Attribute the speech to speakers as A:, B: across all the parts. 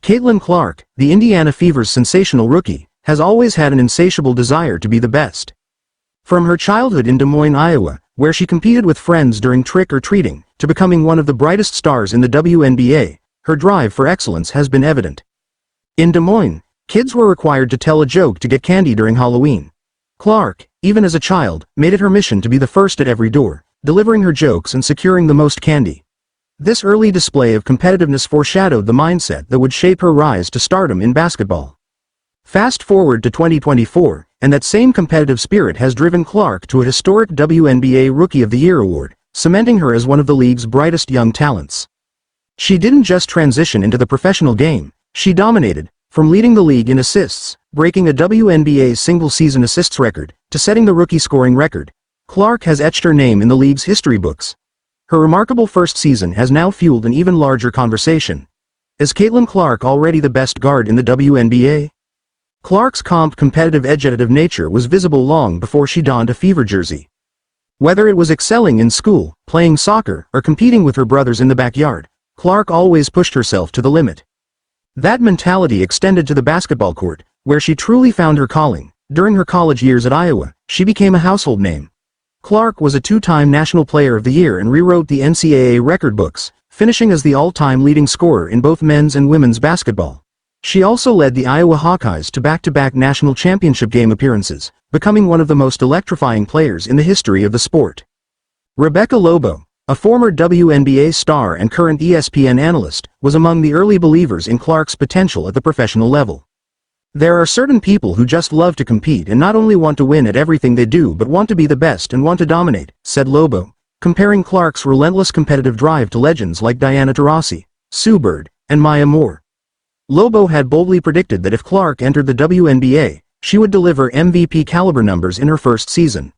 A: Caitlin Clark, the Indiana Fever's sensational rookie, has always had an insatiable desire to be the best. From her childhood in Des Moines, Iowa, where she competed with friends during trick-or-treating, to becoming one of the brightest stars in the WNBA, her drive for excellence has been evident. In Des Moines, kids were required to tell a joke to get candy during Halloween. Clark, even as a child, made it her mission to be the first at every door, delivering her jokes and securing the most candy. This early display of competitiveness foreshadowed the mindset that would shape her rise to stardom in basketball. Fast forward to 2024, and that same competitive spirit has driven Clark to a historic WNBA Rookie of the Year award, cementing her as one of the league's brightest young talents. She didn't just transition into the professional game, she dominated, from leading the league in assists, breaking a WNBA single-season assists record, to setting the rookie scoring record. Clark has etched her name in the league's history books. Her remarkable first season has now fueled an even larger conversation. Is Caitlin Clark already the best guard in the WNBA? Clark's competitive edge nature was visible long before she donned a Fever jersey. Whether it was excelling in school, playing soccer, or competing with her brothers in the backyard, Clark always pushed herself to the limit. That mentality extended to the basketball court, where she truly found her calling. During her college years at Iowa, she became a household name. Clark was a two-time National Player of the Year and rewrote the NCAA record books, finishing as the all-time leading scorer in both men's and women's basketball. She also led the Iowa Hawkeyes to back-to-back national championship game appearances, becoming one of the most electrifying players in the history of the sport. Rebecca Lobo, a former WNBA star and current ESPN analyst, was among the early believers in Clark's potential at the professional level. There are certain people who just love to compete and not only want to win at everything they do but want to be the best and want to dominate, said Lobo, comparing Clark's relentless competitive drive to legends like Diana Taurasi, Sue Bird, and Maya Moore. Lobo had boldly predicted that if Clark entered the WNBA, she would deliver MVP-caliber numbers in her first season.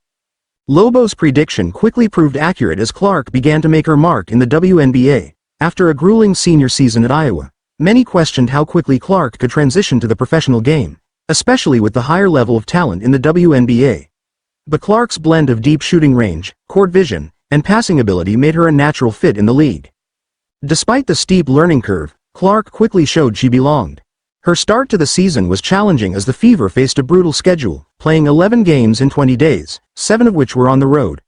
A: Lobo's prediction quickly proved accurate as Clark began to make her mark in the WNBA. After a grueling senior season at Iowa, many questioned how quickly Clark could transition to the professional game, especially with the higher level of talent in the WNBA. But Clark's blend of deep shooting range, court vision, and passing ability made her a natural fit in the league. Despite the steep learning curve, Clark quickly showed she belonged. Her start to the season was challenging as the Fever faced a brutal schedule, playing 11 games in 20 days, 7 of which were on the road.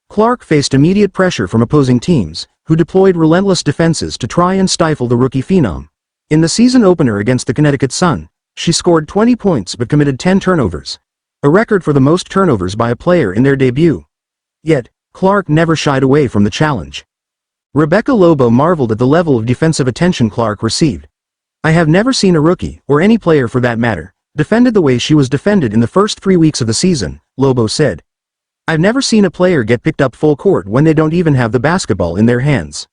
A: Clark faced immediate pressure from opposing teams, who deployed relentless defenses to try and stifle the rookie phenom. In the season opener against the Connecticut Sun, she scored 20 points but committed 10 turnovers, a record for the most turnovers by a player in their debut. Yet, Clark never shied away from the challenge. Rebecca Lobo marveled at the level of defensive attention Clark received. I have never seen a rookie, or any player for that matter, defended the way she was defended in the first 3 weeks of the season, Lobo said. I've never seen a player get picked up full court when they don't even have the basketball in their hands.